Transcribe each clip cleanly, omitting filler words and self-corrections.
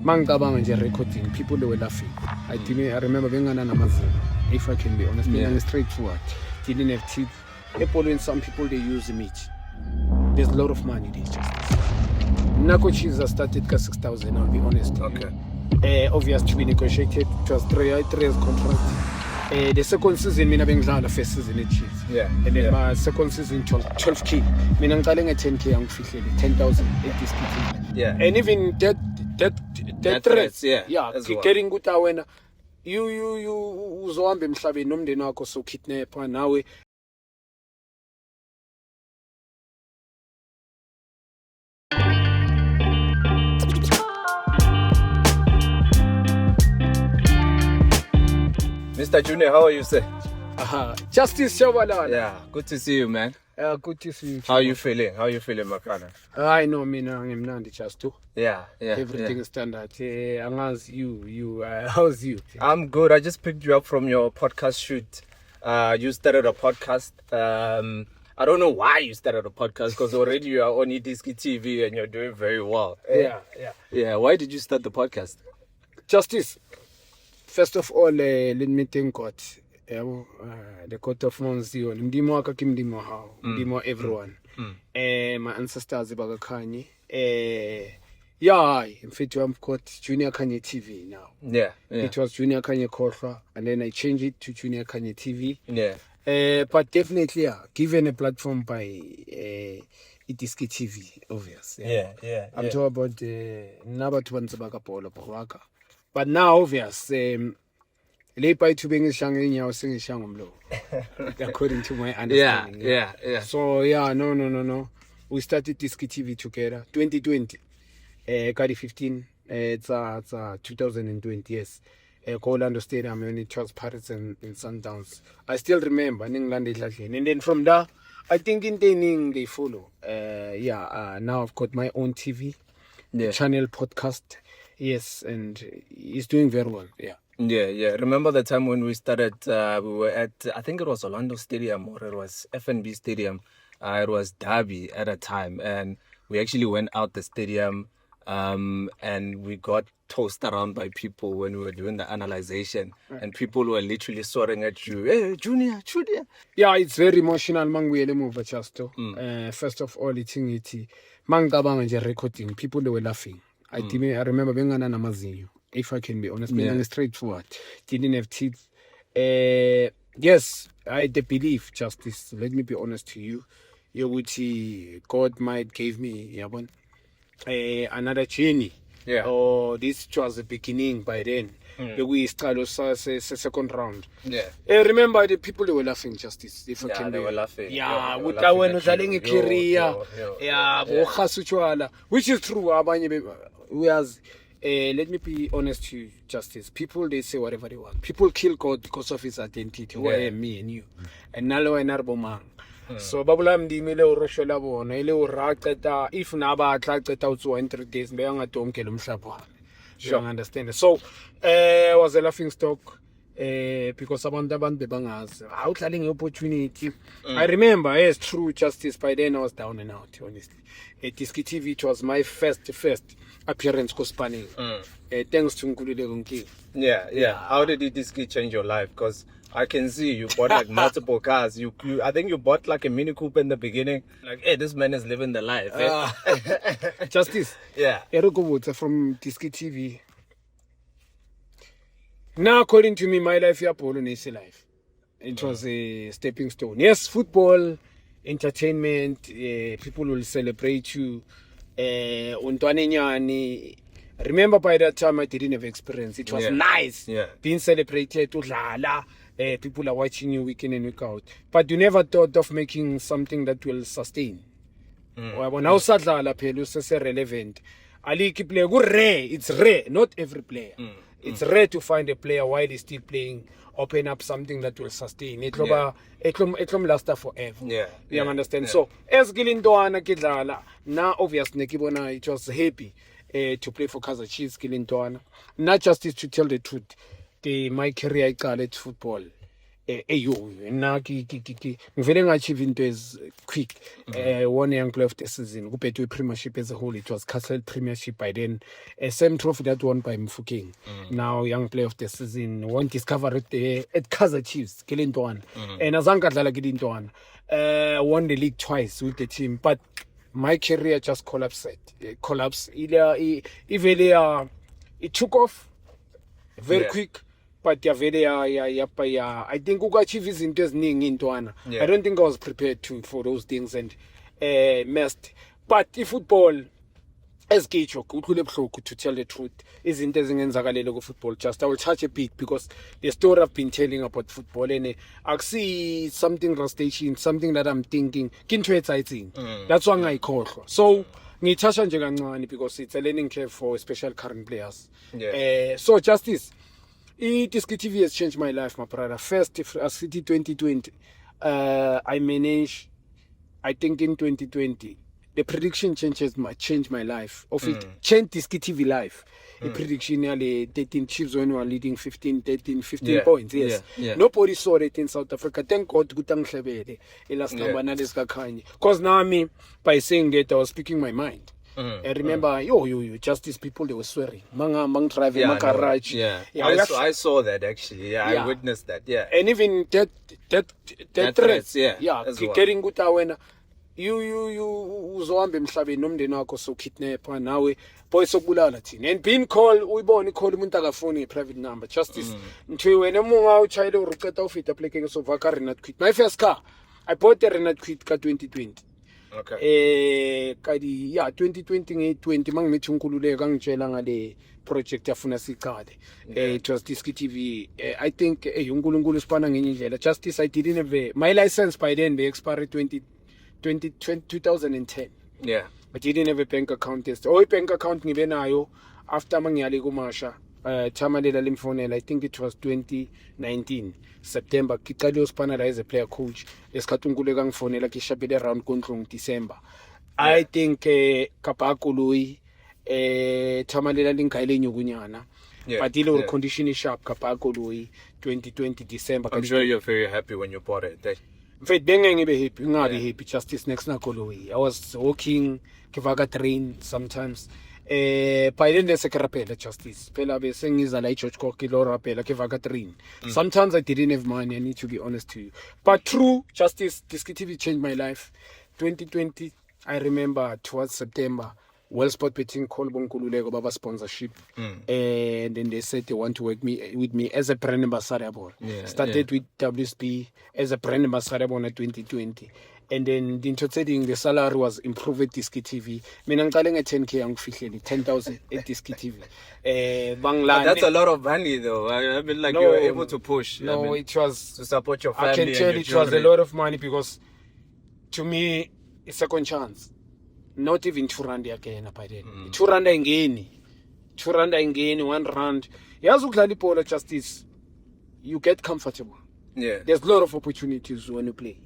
Mangabang nje recording, people they were laughing. I remember being an Amazon, if I can be honest, being straightforward. Didn't have teeth. Apple, some people they use the meat. There's a lot of money they just. Nako cheese started at 6,000, I'll be honest. Okay. Obviously we negotiated, it was 3 years contract. The second season, mina bengidlala first season cheese. Yeah. And then my second season 12K. Mina ngiqale nge 10K angifihlele 10,000 at Yeah. And even that threats, yeah. Yeah, getting good wena you uzohamba emhlabeni nomndeni wakho so kidnap nawe. Mr. Junior, how are you, sir? Justice Shabalala. Yeah, good to see you, man. Good to see you. How are you feeling? How are you feeling, Makana? I know mina ngimnandi just too. Yeah. Everything is standard. Angazi you how's you? I'm good. I just picked you up from your podcast shoot. You started a podcast. I don't know why you started a podcast because already you are on Idiski TV and you're doing very well. Yeah. Why did you start the podcast? Justice. First of all, let me thank God. The court of Mount Zion. Mdimo waka kimdimo hao. Mdimo everyone. My ancestors Bagakanye. In fact, I've got Junior Kanye TV now. Yeah. It was Junior Kanye Korfa, and then I changed it to Junior Kanye TV. Yeah. But definitely, given a platform by Itiski TV, obvious. Yeah. I'm talking about Nabatuan Sabaka Polo Poraka. But now, obvious, Lepai to being a shanging yaw sing shangum according to my understanding. Yeah. So, no. We started Tiski TV together, 2020. Kadi 15, it's 2020, yes. Orlando Stadium, when it was Pirates and Sundowns. I still remember, and then from there, I think in Dening they follow. Now I've got my own TV, channel podcast. Yes, and he's doing very well. Yeah. Remember the time when we started, we were at, I think it was Orlando Stadium or it was FNB Stadium. It was Derby at a time. And we actually went out the stadium and we got tossed around by people when we were doing the analyzation. And people were literally swearing at you, hey, Junior. Yeah, it's very emotional. First of all, it's recording. People, they were laughing. I remember being an Amazinho, if I can be honest, being straightforward. Didn't have teeth. Yes, I believe, Justice. Let me be honest to you. You would see God might give me another journey. Yeah. Or this was the beginning by then. We started second round. Yeah. Remember the people they were laughing, Justice. If I can they were laughing. Yeah, which is true. Let me be honest to you, Justice. People, they say whatever they want. People kill God because of his identity. Who I am, me and you. And Nalo and Arbomang. So Babulam di Milo Rosholabo, Nelo Rakata, if Naba attracted out to enter this, Bayanga Tonkelum Shapo. You understand? So, was a laughing stock. Because Sabandaban Bebangas outlining opportunity. I remember, yes, true, Justice. By then I was down and out, honestly. Tiski TV, it was my first appearance co-spanning. Thanks to Nkulu. Yeah. How did Tiski change your life? Because I can see you bought like multiple cars. I think you bought like a Mini Cooper in the beginning. Like, hey, this man is living the life. Justice. Yeah. Eroko from Tiski TV. Now, according to me, my life here, Polo Nisi life. It was a stepping stone. Yes, football, entertainment, people will celebrate you. Remember, by that time, I didn't have experience. It was nice being celebrated. People are watching you week in and week out. But you never thought of making something that will sustain. Now, it's relevant. It's rare, not every player. It's rare to find a player while he's still playing, open up something that will sustain. It will last forever. You understand? So, as Gilindoana Kidala, now obviously it was happy to play for Kaizer Chiefs, Gilindoana. Not just to tell the truth, my career I call it football. eyo na ngivele nga-achieve into as quick. One young player of the season kubhethwe premiership as a whole. It was Castle Premiership by then, same trophy that won by Mfokeng. Now young player of the season won discover at Kaizer Chiefs ke le ntwana, and azange kadlala ke dintwana. Won the league twice with the team, but my career just collapsed. It took off very quick, but I think uka-achieve izinto eziningi intwana. I don't think I was prepared for those things and messed. But football, as Kicho, to tell the truth, izinto ezingenzakala ku-football. Just I will touch a bit because the story I've been telling about football, and I see something frustration, something that I'm thinking, kinto exciting. That's why I call. So ngithasha nje kancane because it's a learning curve for special current players. So Justice, Diski TV has changed my life, my brother. First, as City 2020, I managed, I think in 2020, the prediction changed my life. Of it changed Diski TV life. The prediction nearly 13 Chiefs when we were leading 15 points. Yes. Nobody saw it in South Africa. Thank God Gutang because now me, by saying that, I was speaking my mind. I remember, Justice people, they were swearing. Mang driving, garage. I saw that actually. I witnessed that. And even that threats. Getting good when you uzohamba emhlabeni nomndeni wakho so kidnap nawe boy sokubulala thina, and being called uyibona call umuntu akafoni private number. Justice nthi wena munga uchayile uruqeta ufita plekeke so vaka Renault Kwit. My first car I bought a Renault Kwit ka 2020. Okay. 2020 nge-20 mangimethi unkululeka ngitshela ngale project yafuna siqale. It was Diski TV. I think uNkulunkulu sipana ngenye indlela. Justice, I didn't have my license by then be expired 2010. I didn't have a bank account. Bank account ngibe nayo after mangiyale kumasha. Tamalela limfonela, I think it was 2019 September. Kicali uspanala as a player coach. Esikhathi uNkululeka ngifonela kishabele around kontlong December. I think Kapako Louis Tamalela linkaile nyugunyana. But the condition is sharp. Kapako Louis 2020 December. I'm sure you're very happy when you bought it. In fact, happy. Justice next na Koloi. I was walking, kivaga train sometimes. By then there's a carapela Justice. Pela be saying is a light church cocky lora pela kivaga train. Sometimes I didn't have money, I need to be honest to you. But true, Justice, Diski TV changed my life. 2020, I remember towards September, Wellsport betting called Nkululeko Baba sponsorship. And then they said they want to work with me as a brand ambassador. Started with WSP as a brand ambassador in 2020. And then the salary was improved at Diski TV. Mina ngiqale nge-10K angifihleli 10,000 at Diski TV. That's a lot of money though. I mean, like, you were able to push. It was to support your family. I can tell it was a lot of money because to me, it's second chance. Not even 2 rand again by then. 2 rand ingeni. 2 rand ingeni, 1 rand. Yazi ukudlala ibhola Justice, you get comfortable. There's a lot of opportunities when you play.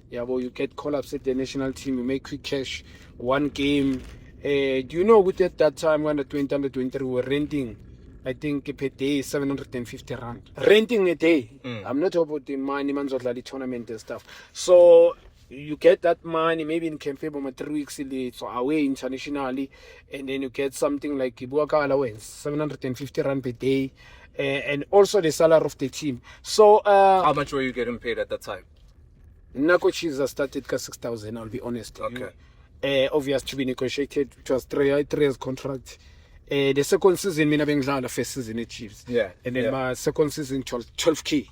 You get call-ups at the national team, you make quick cash, 1 game. Do you know at that time when the 2023 we were renting, I think per day 750 rand. Renting a day. I'm not about the money man the tournament and stuff. So you get that money maybe in Camp Febo 3 weeks so away internationally, and then you get something like Ibuaka allowance, 750 rand per day, and also the salary of the team. So how much were you getting paid at that time? Nako Chiza started at 6,000, I'll be honest. Okay. Obvious to be negotiated. It was 3 years contract. The second season, I the first season at Chiefs. And then my second season, 12K.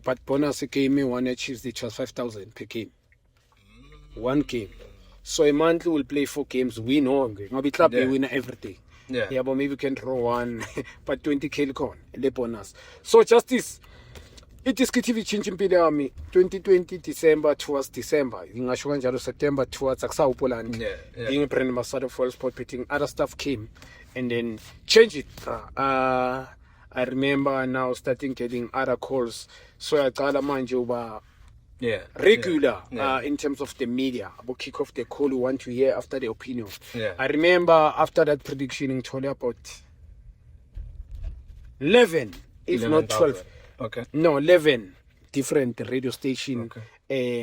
But bonus came in one at Chiefs, it was 5,000 per game. 1 game. So a month we'll play 4 games, win all. Maybe club we win everything. But maybe we can draw 1, but 20K con, the bonus. So Justice. It is TV changing Pilami 2020 December towards December. In September towards Sao Poland. Being a brand ambassador for sport betting, other stuff came and then change it. I remember now starting getting other calls. So I got a mind over regular in terms of the media. About kick off the call you want to hear after the opinion. I remember after that prediction in told about 11, if not 12. Okay. No, 11. different radio station. Okay.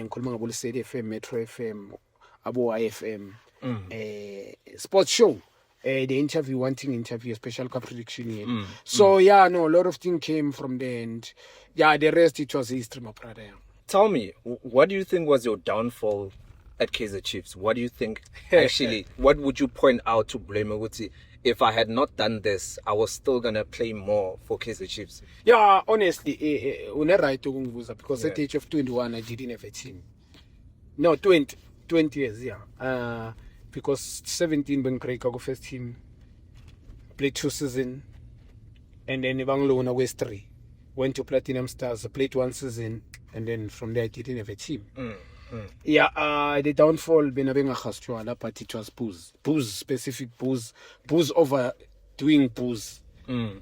Ngikhuluma ngabo Lesedi FM, Metro FM, abo IFM. Sports show. The interview, wanting interview, special cup prediction here. So yeah, no, a lot of things came from there, and yeah, the rest it was history, my brother. Tell me, what do you think was your downfall at Kaizer Chiefs? What do you think actually? What would you point out to blame Uguti? If I had not done this, I was still gonna play more for Kaizer Chiefs. Yeah, honestly, you're right to Gunguza, because at the age of 21, I didn't have a team. No, 20 years, yeah. Because 17 when Craig go first team, played 2 seasons, and then Bangalore West 3. Went to Platinum Stars, played 1 season, and then from there I didn't have a team. Yeah, the downfall been having a khastwala, but it was booze, specific booze over doing booze. Wrong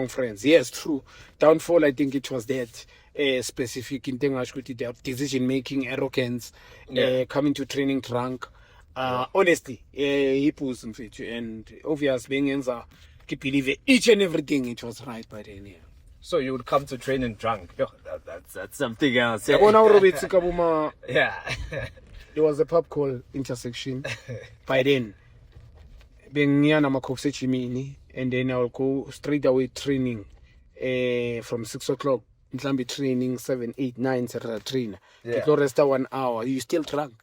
friends. Yes, true. Downfall, I think it was that specific in decision making, arrogance, coming to training drunk. Honestly, he booze and obvious being answer. I believe each and everything it was right by then. Yeah. So you would come to training drunk. Yo, that's something else. Yeah. Yeah. There was a pub called Intersection. By then, being near Namakopse Chimini, and then I'll go straight away training from 6 o'clock. Be training 7, 8, 9, etc. Train. People rest 1 hour. You still drunk.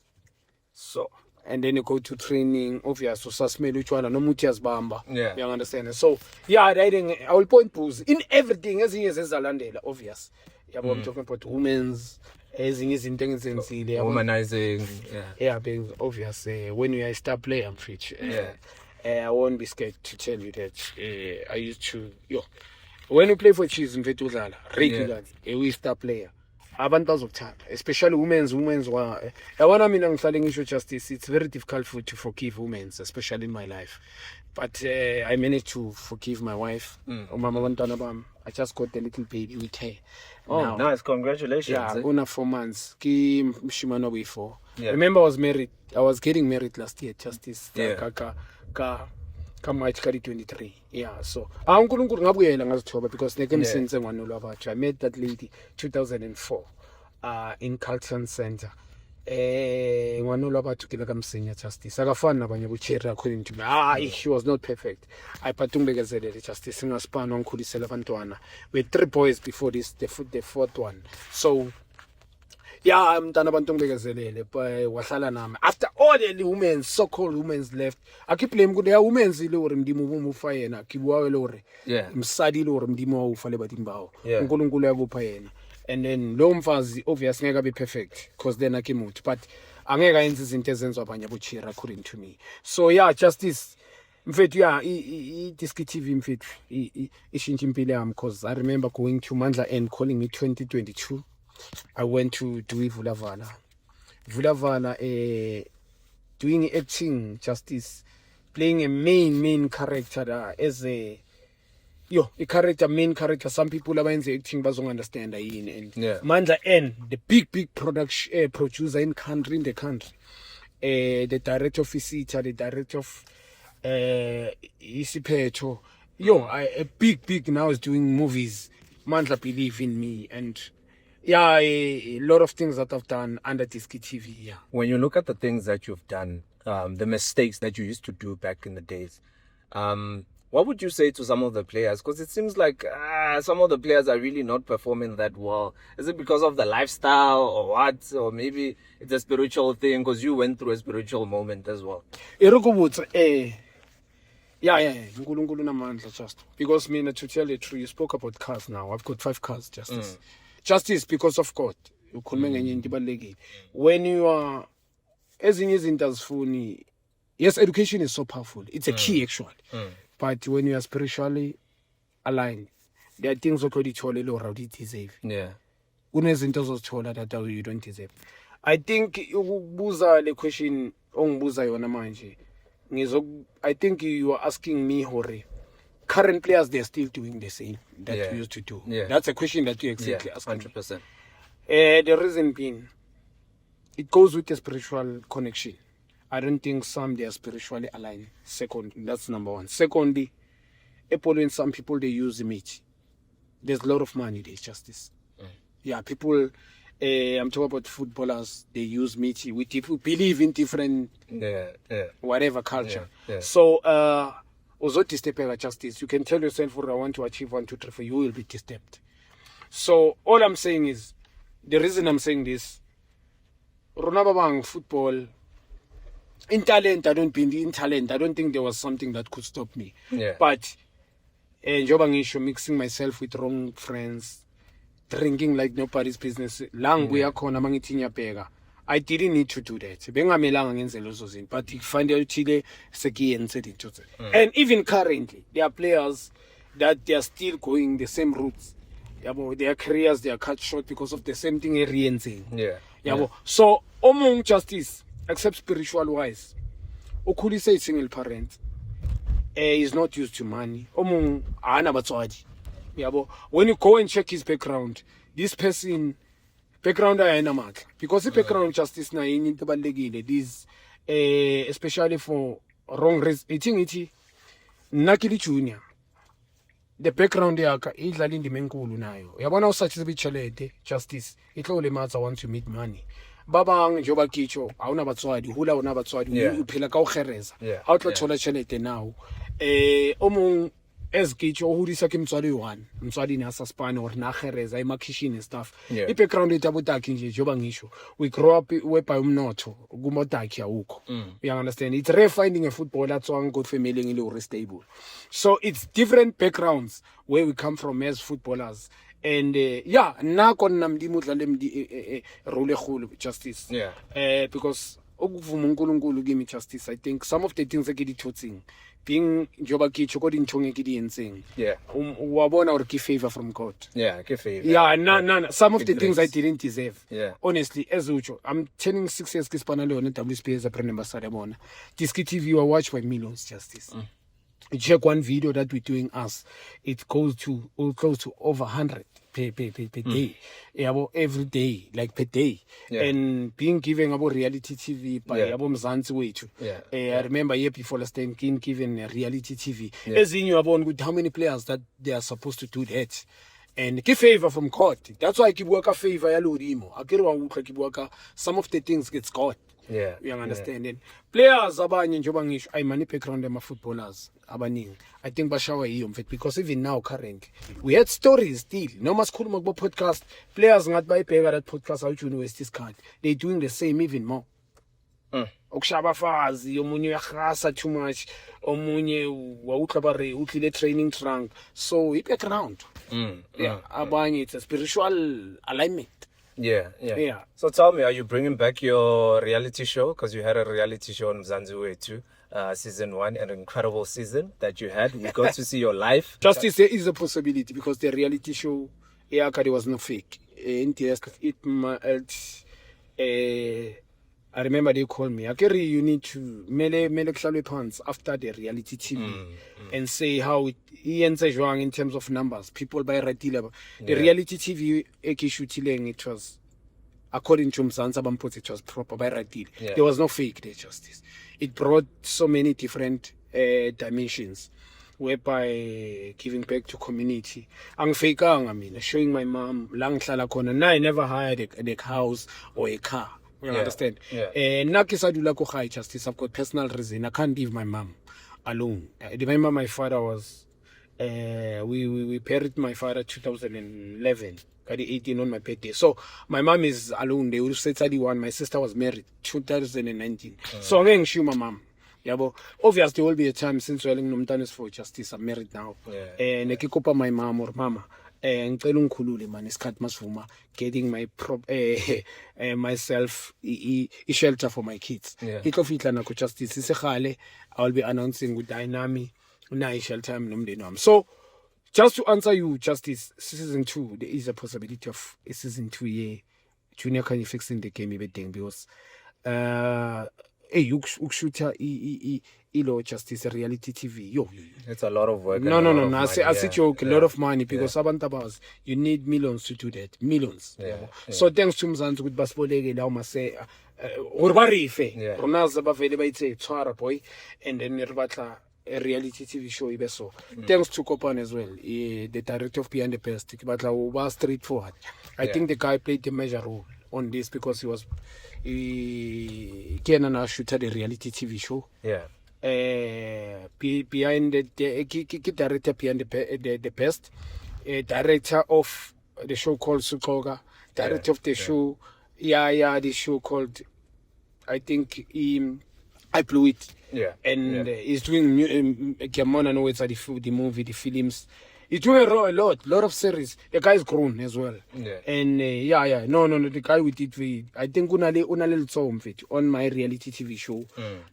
So, and then you go to training. Obviously, so smell which one. No mutias bamba. Yeah. You understand? So, yeah, I will point booze in everything. As he is Zalandela, obvious. Yeah, but I'm talking about women's. As in his intentions, womanizing. Yeah, being obvious. When you are a star player, I'm rich. I won't be scared to tell you that I used to. When you play for Chiefs in Vetuzala, regularly, a star player. Abantu of especially women's were. I want to telling issue justice. It's very difficult to forgive women, especially in my life. But I managed to forgive my wife. I just got a little baby with her. Oh, nice! Congratulations. Yeah, una 4 months. Remember, I was married. I was getting married last year. Justice. March 23. Yeah, so because I met that lady 2004 in Carlton Center. She was not perfect. I justice with 3 boys before this, the 4th one. So yeah, I'm done about after all the women, so-called women left. I keep playing good. There are women who are fire. Yeah. And then Lomfazi obviously never be perfect because then I came out. But I'm going to intentions of Banyabuchira according to me. So yeah, justice. In fact, yeah, this TV in fact, because I remember going to Mandla and calling me 2022. I went to do Vulavala. Doing acting, justice, playing a main character as a main character. Some people are the acting but don't understand. And Mandla N, the big production producer in the country. The director of Isita, the director of Isipecho. A big now is doing movies. Mandla believe in me, and yeah, a lot of things that I've done under Diski TV. Yeah. When you look at the things that you've done, the mistakes that you used to do back in the days, what would you say to some of the players? Because it seems like some of the players are really not performing that well. Is it because of the lifestyle or what? Or maybe it's a spiritual thing because you went through a spiritual moment as well. Yeah. Just because to tell you the truth, you spoke about cars now. I've got 5 cars, Justice. Justice because of God. When you are as in funny, yes, education is so powerful. It's a key actually. But when you are spiritually aligned, there are things you deserve. Yeah. That you don't deserve. I think the question I think you are asking me, Hore. Current players, they're still doing the same that we used to do. Yeah. That's a question that you exactly ask. 100%. The reason being, it goes with the spiritual connection. I don't think they are spiritually aligned. Second, that's number 1. Secondly, some people, they use image. There's a lot of money, there's justice. Yeah, people. I'm talking about footballers. They use meat. We believe in different whatever culture. Yeah. So, also disturbed justice. You can tell yourself, "I want to achieve 1, 2, 3, 4." You will be disturbed. So all I'm saying is, the reason I'm saying this, Rona Babang football. In talent, I don't think there was something that could stop me. Yeah. But njoba mixing myself with wrong friends, drinking like nobody's business. I didn't need to do that. But and even currently, there are players that they are still going the same routes. Their careers, they are cut short because of the same thing. Yeah. So, among justice, except spiritual wise, ukhulise a single parent is not used to money. When you go and check his background, this person background because the background justice na this especially for wrong reason. Nakili junior. The background yaka idlala indima enkulu nayo. Yabona usathi sibichelede justice. Itlo le matsa once you meet money. Babang njoba kicho awuna batswadi hula una batswadi uphila ka ukhereza. How to thola chelete now. Omong as kicho uhudisa ke mtswadi one. Mtswadi ni asaspane or na khereza emakishini and stuff. I background itabutaki nje njoba ngisho. We grow up wepa umnotho kumotaki awukho. You understand? It's rare finding a footballer that's one good family in stable. So it's different backgrounds where we come from as footballers. And nako namdimu dlale role khulu justice. Because ukuvuma uNkulunkulu give me justice. I think some of the things that get thotsing being njoba kicho ko dinchong ke di entseng. Wa bona or ke favor from God. Ke favor. No. Some of the things I didn't deserve. Honestly, as ucho, I'm turning 6 years ke spana le one WSP as a brand ambassador bona. Diski TV I watch by millions justice. You check one video that we're doing us, it goes to close to over 100 per day. Every day, like per day. And being given about reality TV by Mzansi Wetu. I remember year before last time given reality TV. As in you about with how many players that they are supposed to do that. And give favor from God. That's why I keep working favor yalurimo. Some of the things gets God. You understand? And players abanye njoba ngisho I mani background them footballers abaningi. I think bashawa iyo mfethu because even now currently we had stories still. No masikhuluma kubo podcast players ngathi bayibheka that podcast awuthi university card. They doing the same even more. Okushaba fazi omunye uyahasa too much omunye wawuhlabare uhlile training trunk. So it background. Abanye it's a spiritual alignment. Yeah. So tell me, are you bringing back your reality show? Because you had a reality show on Mzansi Wetu, season 1, an incredible season that you had. We got to see your life. Justice, there is a possibility because the reality show, was not fake. I remember they called me. Akeri, you need to mele pants after the reality TV and say how it in terms of numbers. People buy ratile. The reality TV it was according to Mzansi Bampoti, it was proper by ratile. There was no fake there, justice. It brought so many different dimensions. Whereby giving back to community. Showing my mom I never hired a house or a car. You understand? Justice. I've got personal reason. I can't leave my mom alone. I remember my father was we buried my father 2011. Got 18 on my birthday. So my mom is alone. They will say 31. My sister was married 2019. So I'm going to show my mom. Obviously there will be a time since we're in for justice. I'm married now. And I kick up my mom or mama. And getting my myself shelter for my kids. Justice. I'll be announcing with Dynami shelter. So just to answer you, Justice, season 2, there is a possibility of a season 2 Junior can you fixing the game because Justice reality TV. It's a lot of work. No. I say joke, a lot of money because you need millions to do that. Millions. So thanks to Mzansi with Basbolege, now must say Urbarife. Ronaza Bavele by say Twara boy, and then Nirvata a reality TV show ibe so. Thanks to Kopan as well, the director of Beyond the Best, but was straightforward. I think the guy played a major role on this because he can shoot at a reality TV show. Yeah. Behind the director Beyond the Best, director of the show called Sukoga, director of the show, the show called, I think, I Blew It. Yeah. And he's doing Gamon and always the movie, the films. He's doing a lot of series. The guy's grown as well. Yeah. And no, the guy we did I think unalel on my reality TV show.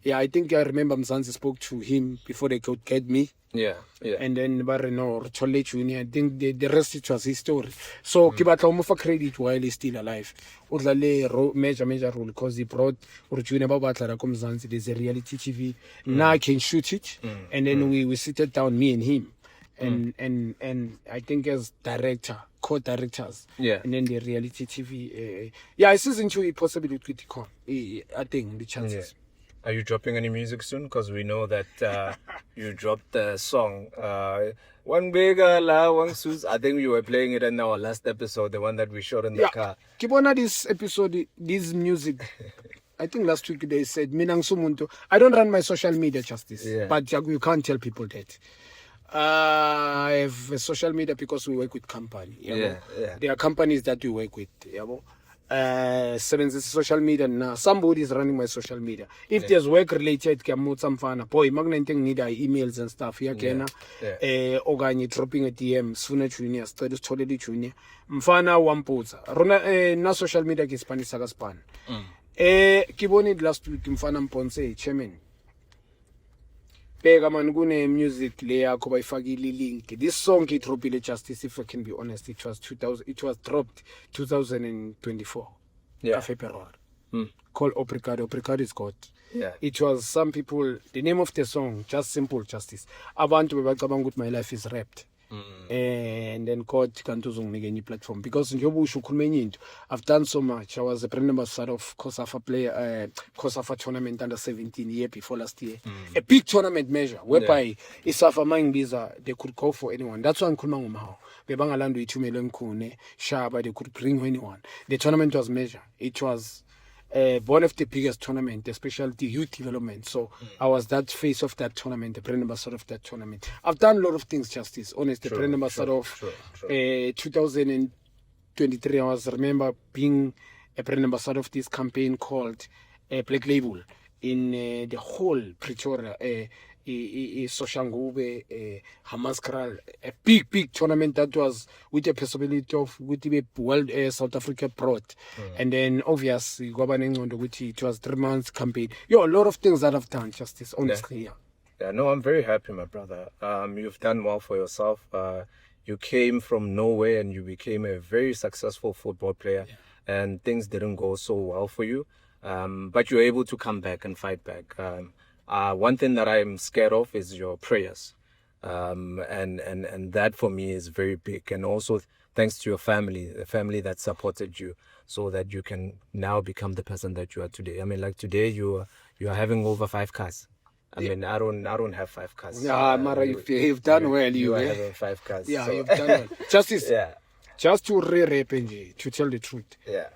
Yeah, I think I remember Mzansi spoke to him before they could get me. Yeah. And then Barreno Chole Junior, I think the rest it was his story. So Kibata for credit while he's still alive. Udlale major role because he brought Junior Babatla Komzansi. There's a reality TV. Now I can shoot it. And then we sit down, me and him. And I think as co-directors. Yeah. And then the reality TV. I season 2 possibly with Criticon. I think the chances. Yeah. Are you dropping any music soon? Because we know that you dropped a song. One bigger la one sus. I think you were playing it in our last episode, the one that we shot in the car. Keep on this episode, this music. I think last week they said, Minang Sumuntu. I don't run my social media, Justice. Yeah. But you can't tell people that. I have a social media because we work with company. Yeah. There are companies that we work with. Social media now. Somebody is running my social media. If there's work related, boy, magneting need emails and stuff. Ogani dropping a DM, Suna Junior, studies Toledi Junior. Mfana Wampuza. Rona na social media ki Spanish Sagaspan. Kiboni last week Mfana Mponse, chairman. Bega man kune music le yakho bayifakile link. This song it dropped Justice, if I can be honest, it was dropped 2024. Yeah. February. Called Obrigado. Obrigado is God. Yeah. It was some people, the name of the song, just simple Justice. Abantu bebacabanga ukuthi my life is rapped. And then God can't uzonginike enye platform because njengoba usho ukhuluma enye into. I've done so much. I was a brand ambassador of COSAFA player, COSAFA tournament under 17 year before last year. A big tournament measure whereby ISAFA Mangibiza they could go for anyone. That's why ngikhuluma ngomhawu. Bebangalando ithumelo ngikhune Shaba, they could bring anyone. The tournament was measure. It was one of the biggest tournament, especially the youth development. So I was that face of that tournament, the brand ambassador of that tournament. I've done a lot of things, Justice. Honest, the brand ambassador of 2023. I remember being a brand ambassador of this campaign called Black Label in the whole Pretoria. Soshangube, Hamaskral, a big tournament that was with the possibility of with the World South Africa brought. And then obviously it was 3 months campaign. A lot of things that I've done, Justice, honestly. Yeah, no, I'm very happy, my brother. You've done well for yourself. You came from nowhere and you became a very successful football player, and things didn't go so well for you. But you're able to come back and fight back. One thing that I'm scared of is your prayers. And that for me is very big. And also thanks to your family, the family that supported you so that you can now become the person that you are today. I mean, like today you are having over 5 cars. I mean, I don't have 5 cars. Yeah, Mara, you've done well. You are having 5 cars. Yeah, so. you've done well. Justice, just to to tell the truth. Yeah.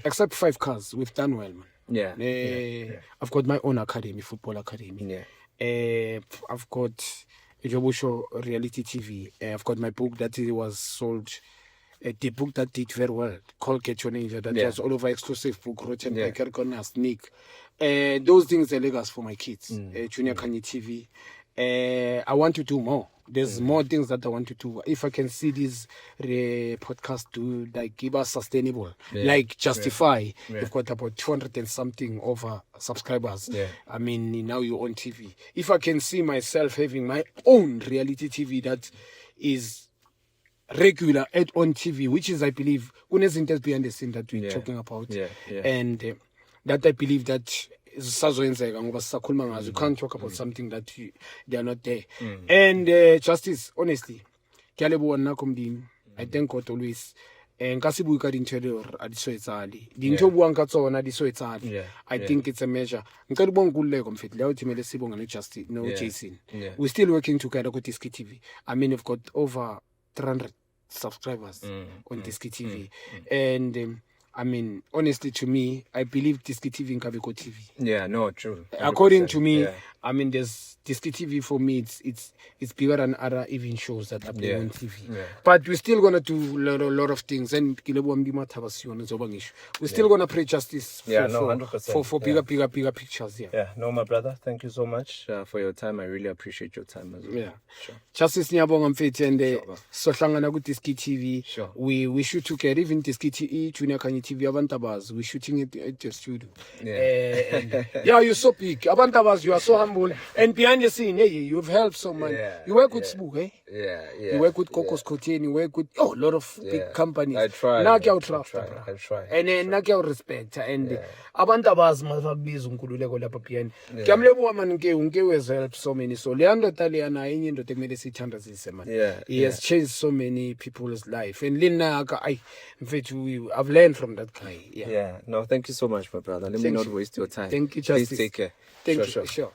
Except 5 cars, we've done well, man. Yeah. I've got my own academy, football academy. I've got a Jobusho reality TV. I've got my book that was sold. The book that did very well, called Get Your Ninja, that was all over exclusive book written by Kerkona Sneak. Those things are legacy for my kids. Junior Kanye TV. I want to do more. There's more things that I want to do. If I can see this podcast do like give us sustainable, like Justify. You've got about 200 and something over subscribers. I mean, now you're on TV. If I can see myself having my own reality TV that is regular on TV, which is, I believe, unezinto behind the scene that we're talking about, and that I believe that sazoyenzeka ngoba sisakhuluma ngazo. You can't talk about something that they are not there. And Justice, honestly, I thank God always. nka se bue ka dintho le hore a di so etsale dintho buang ka tsona di so etsale. I think it's a measure nka di bong Nkululeko Mfetile ya o thimele Sibonga no Jason. We're still working together with Diski TV. I mean, we've got over 300 subscribers on Diski TV. And I mean, honestly, to me, I believe Diski TV in Kabeko TV. Yeah, no, true. 100%. According to me, I mean, there's Diski TV for me. It's bigger than other even shows that are playing on TV. But we're still gonna do a lot of things. And we're still gonna pray justice for bigger pictures. Yeah, no, my brother. Thank you so much for your time. I really appreciate your time as well. Yeah, sure. Justice Nyabonga Mfethu and Sohlangana ku Diski TV. Sure. We shoot together, even Diski TV, Junior Kanye TV, Abantabas. We're shooting it at the studio. Yeah, you're so big. Abantabas, you are so humble. And behind the scene, hey, you've helped so much. You work with Sbu, eh? Yeah. You work with Kokos Kotieni, you work with a lot of big companies. I try. I try. And then respect. And Abantabas mazabiz Nkululeko lapha behind. Kyamlebo man unke has helped so many. So Leandro Taliana into the medicine man. He has changed so many people's life. And Lina I've learned from that guy. Yeah. No, thank you so much, my brother. Let me not waste your time. Thank you, Justice. Please take care. Thank you. Sure.